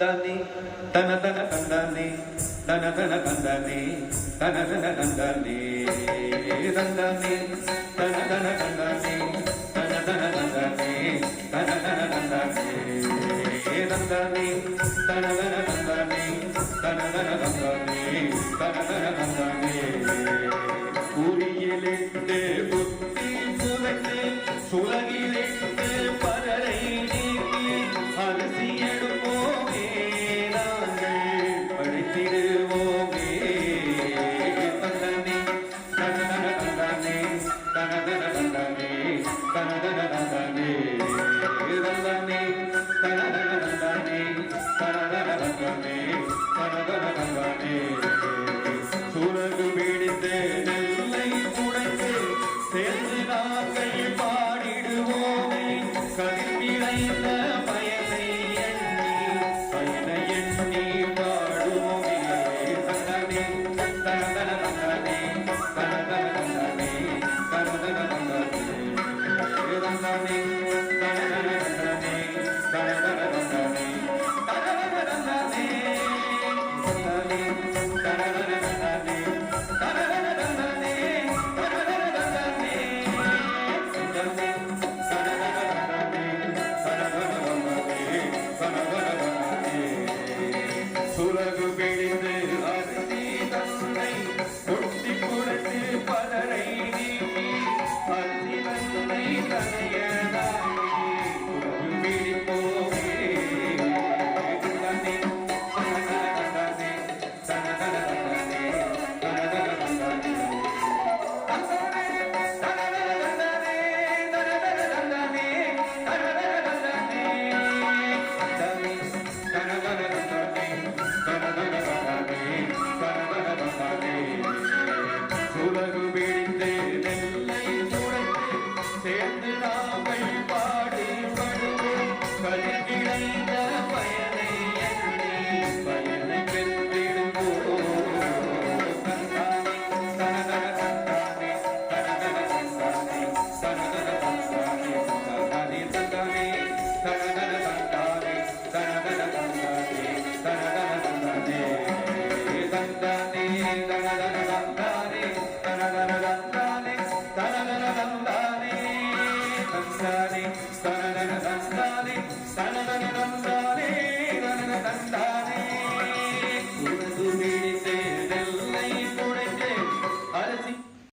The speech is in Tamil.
தனி தன தன தந்தானே தன தன தந்தானே தன தன தந்தானே தந்தானே தன தன தந்தானே தன தன தந்தானே தன தன தந்தானே தந்தானே தன தன தந்தானே தன தன தந்தானே தன தன தந்தானே குறியிலிட்டு புத்தி புதைத்து சுலகிலிட்டு பரரை நீக்கி அலசி எடுப்போமே நாங்கள் படைத்திடுவோமே தந்தானே தனதன தந்தானே தனதன தந்தானே தனதன தந்தானே தந்தானே தனதன தந்தானே தனதன தந்தானே தனதன தந்தானே சுரகு பிடித்து நெல்லை புடைத்து சேர்ந்து நாங்கள் பாடிடுவோமே கதிர் விளைந்த பயனை எண்ணி பாடுவோமே தந்தானே தனதன தந்தானே தனதன தந்தானே தனதன தந்தானே தந்தானே தனதன தந்தானே தனதன தந்தானே தனதன தந்தானே தந்தானே தனதன தந்தானே தனதன தந்தானே தனதன தந்தானே தந்தானே தனதன தந்தானே தனதன தந்தானே தனதன தந்தானே சுரகு பிடித்த